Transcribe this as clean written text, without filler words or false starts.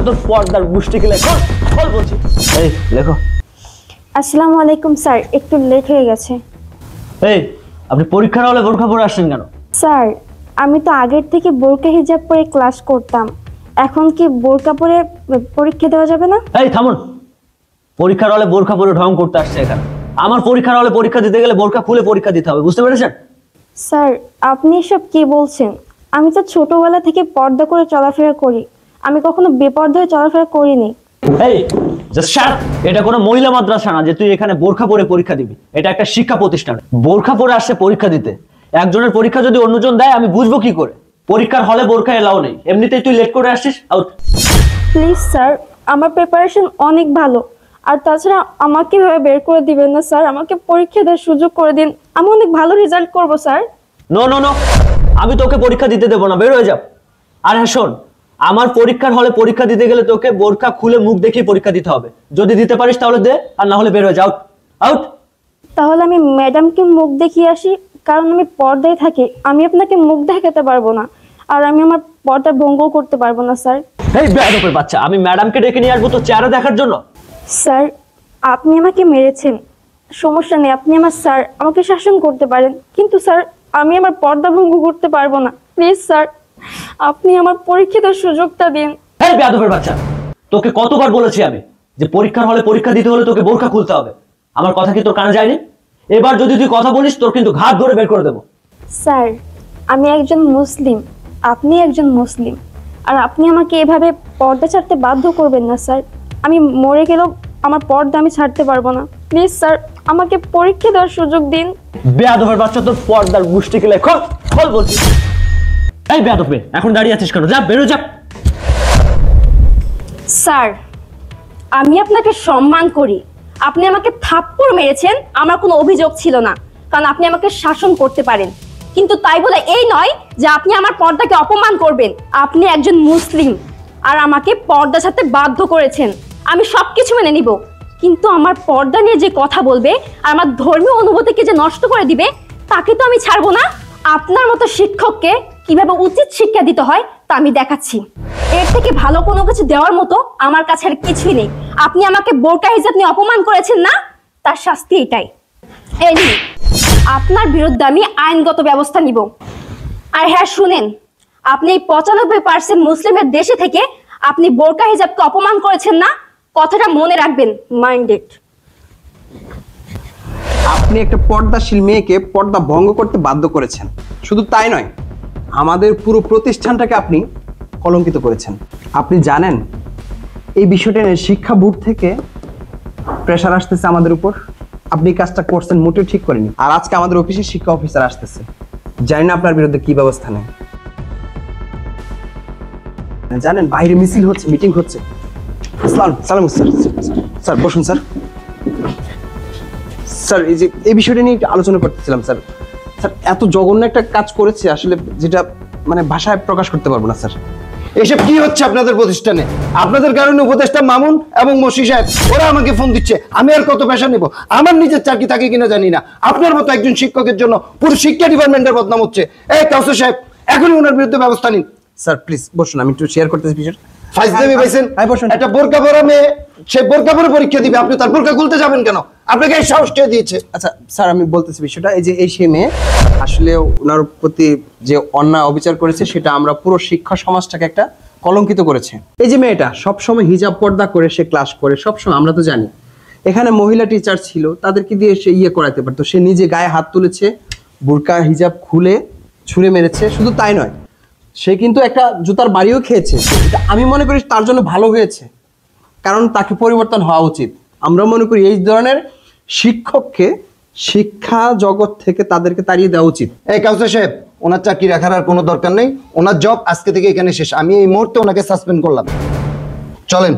তোর পর্দার গুষ্টিকে লেখো, বল বলছি। এই লেখো। আসসালামু আলাইকুম স্যার, একটু লেট হয়ে গেছে। এই আপনি পরীক্ষার হলে বোরখা পরে আসছেন কেন? স্যার আমি তো আগের থেকে বোরকা হিজাব পরে ক্লাস করতাম, এখন কি বোরকা পরে পরীক্ষা দেওয়া যাবে না? এই থামুন, পরীক্ষার হলে বোরখা পরে ঢং করতে আসছে এখানে। আমার পরীক্ষার হলে পরীক্ষা দিতে গেলে বোরখা খুলে পরীক্ষা দিতে হবে, বুঝতে পেরেছেন? স্যার আপনি এসব কি বলছেন? আমি তো ছোটবেলা থেকে পর্দা করে চলাফেরা করি, আমি কখনো বেপর্দা হয়ে চলাফেরা করিনি। এই জাস্ট শাট। এটা কোনো মহিলা মাদ্রাসা না যে তুই এখানে বোরখা পরে পরীক্ষা দিবি। এটা একটা শিক্ষা প্রতিষ্ঠান। বোরখা পরে আসছে পরীক্ষা দিতে। একজনের পরীক্ষা যদি অন্যজন দেয় আমি বুঝবো কি করে? পরীক্ষার হলে বোরখা এলাও নেই, এমনিতেই তুই লেট করে আসছিস, আউট। প্লিজ স্যার, আমার প্রিপারেশন অনেক ভালো, আর তাছাড়া আমাকে এভাবে বের করে দিবেন না স্যার, আমাকে পরীক্ষা দেওয়ার সুযোগ করে দিন, আমি অনেক ভালো রেজাল্ট করব স্যার। নো নো নো, আমি তোকে পরীক্ষা দিতে দেবো না, বের হয়ে যাও। আর হ্যাঁ শোন, আমার পরীক্ষার হলে পরীক্ষা দিতে গেলে তোকে বোরখা খুলে মুখ দেখিয়ে পরীক্ষা দিতে হবে। যদি দিতে পারিস তাহলে দে, আর না হলে বের হয়ে যাও, আউট। তাহলে আমি ম্যাডামকে মুখ দেখিয়ে আসি, কারণ আমি পর্দায় থাকি, আমি আপনাকে মুখ দেখাতে পারবো না, আর আমি আমার পর্দা ভঙ্গ করতে পারবো না স্যার। এই বেয়াদবের বাচ্চা, আমি ম্যাডামকে ডেকে নিয়ে আসবো তোর চেহারা দেখার জন্য? স্যার আপনি আমাকে মেরেছেন, সমস্যা নেই, আপনি আমার স্যার, আমাকে শাসন করতে পারেন, কিন্তু স্যার আমি আমার পর্দা ভঙ্গ করতে পারবো না। প্লিজ স্যার, আপনি আমার পরীক্ষিত সুযোগটা দিন। এই বেয়াদবের বাচ্চা, তোকে কতবার বলেছি আমি যে পরীক্ষার হলে পরীক্ষা দিতে হলে তোকে বোরখা খুলতে হবে। আমার কথা কি তোর কানে যায়নি? এবার যদি তুই কথা বলিস তোর কিন্তু ঘাট ধরে বের করে দেবো। স্যার আমি একজন মুসলিম, আপনি একজন মুসলিম, আর আপনি আমাকে এভাবে পর্দা ছাড়তে বাধ্য করবেন না স্যার। আমি মরে গেলেও আমার পর্দা আমি ছাড়তে পারবো না। প্লিজ স্যার, আমাকে পরীক্ষা দেওয়ার সুযোগ দিন। বেয়াদবের বাচ্চা, তোর পর্দার গুষ্টিকে লেখো, বল বলছি। এই বেয়াদব মেয়ে, এখন দাঁড়িয়ে আছিস কেন? যা, বেরো যা। স্যার আমি আপনাকে সম্মান করি, আপনি আমাকে থাপ্পড় মেরেছেন, আমার কোনো অভিযোগ ছিল না, কারণ আপনি আমাকে শাসন করতে পারেন, কিন্তু তাই বলে এই নয় যে আপনি আমার পর্দাকে অপমান করবেন। আপনি একজন মুসলিম আর আমাকে পর্দা ছাড়তে বাধ্য করেছেন, আমি সবকিছু মেনে নিব, কিন্তু আমার পর্দা নিয়ে যে কথা বলবে আর আমার ধর্মীয় অনুভূতিকে যে নষ্ট করে দিবে তাকে তো আমি ছাড়বো না। আপনার মতো শিক্ষককে কিভাবে উচিত শিক্ষা দিতে হয় তা আমি দেখাচ্ছি। এর থেকে ভালো কোনো কিছু দেওয়ার মতো আমার কাছে আর কিছুই নেই। আপনি আমাকে বোরকা হিজাব নিয়ে অপমান করেছেন না, তার শাস্তি এটাই। এই নিন, আপনার বিরুদ্ধে আমি আইনগত ব্যবস্থা নিব। আর হ্যাঁ শুনেন, আপনি 95% মুসলিমের দেশে থেকে আপনি বোরকা হিজাবকে অপমান করেছেন না, কথাটা মনে রাখবেন, মাইন্ডেড। আপনি একটা পর্দাশীল মেয়েকে পর্দা ভঙ্গ করতে বাধ্য করেছেন, শুধু তাই নয় আমাদের পুরো প্রতিষ্ঠানটাকে আপনি কলঙ্কিত করেছেন। আপনি জানেন এই বিষয়টা নিয়ে শিক্ষা বোর্ড থেকে প্রেশার আসতেছে আমাদের উপর। আপনি কাজটা করছেন মোটেও ঠিক করেনি, আর আজকে আমাদের অফিসে শিক্ষা অফিসার আসতেছে, জানি না আপনার বিরুদ্ধে কি ব্যবস্থা নেয়। জানেন বাইরে মিছিল হচ্ছে, মিটিং হচ্ছে। সালাম স্যার, স্যার বসুন স্যার। স্যার এই যে এই বিষয়টা নিয়ে একটু আলোচনা করতেছিলাম স্যার। স্যার এত জঘন্য একটা কাজ করেছে আসলে, যেটা মানে ভাষায় প্রকাশ করতে পারবো না স্যার। এসব কি হচ্ছে আপনাদের প্রতিষ্ঠানে? আপনাদের কারণে উপদেষ্টা মামুন এবং মসি সাহেব ওরা আমাকে ফোন দিচ্ছে। আমি আর কত পেশা নেব? আমার নিজের চাকরি থাকে কিনা জানি না, আপনার মতো একজন শিক্ষকের জন্য পুরো শিক্ষা ডিপার্টমেন্টের বদনাম হচ্ছে। এই কাউসার সাহেব, এখনই ওনার বিরুদ্ধে ব্যবস্থা নিন। স্যার প্লিজ বসুন, আমি একটু শেয়ার করতেছি বিষয়টা। ফাইজলামি পাইছেন? একটা বোরকা পরা মেয়ে, সে বোরকা পরে পরীক্ষা দিবে, আপনি তার বোরকা খুলতে যাবেন কেন? আপনাকে এই সাহস কে দিয়েছে? আচ্ছা স্যার আমি বলতেছি বিষয়টা, এই যে এই সে মেয়ে আসলে ওনার প্রতি যে অন্যায় অবিচার করেছে সেটা আমরা পুরো শিক্ষা সমাজটাকে একটা কলঙ্কিত করেছে। এই যে মেয়েটা সবসময় হিজাব পর্দা করে সে ক্লাস করে, সবসময় আমরা তো জানি এখানে মহিলা টিচার ছিল, তাদেরকে দিয়ে সে করাইতে পারতো, সে নিজে গায়ে হাত তুলেছে, বোরকা হিজাব খুলে ছুঁড়ে মেরেছে। শুধু তাই নয়, সে কিন্তু একটা জুতার বাড়িও খেয়েছে। এটা আমি মনে করি তার জন্য ভালো হয়েছে, কারণ তাকে পরিবর্তন হওয়া উচিত। আমরা মনে করি এই ধরনের শিক্ষককে শিক্ষা জগৎ থেকে তাদেরকে তাড়িয়ে দেওয়া উচিত। এই কাউসার সাহেব, ওনার চাকরি রাখার আর কোনো দরকার নেই, ওনার জব আজকে থেকে এখানে শেষ। আমি এই মুহূর্তে ওনাকে সাসপেন্ড করলাম, চলেন।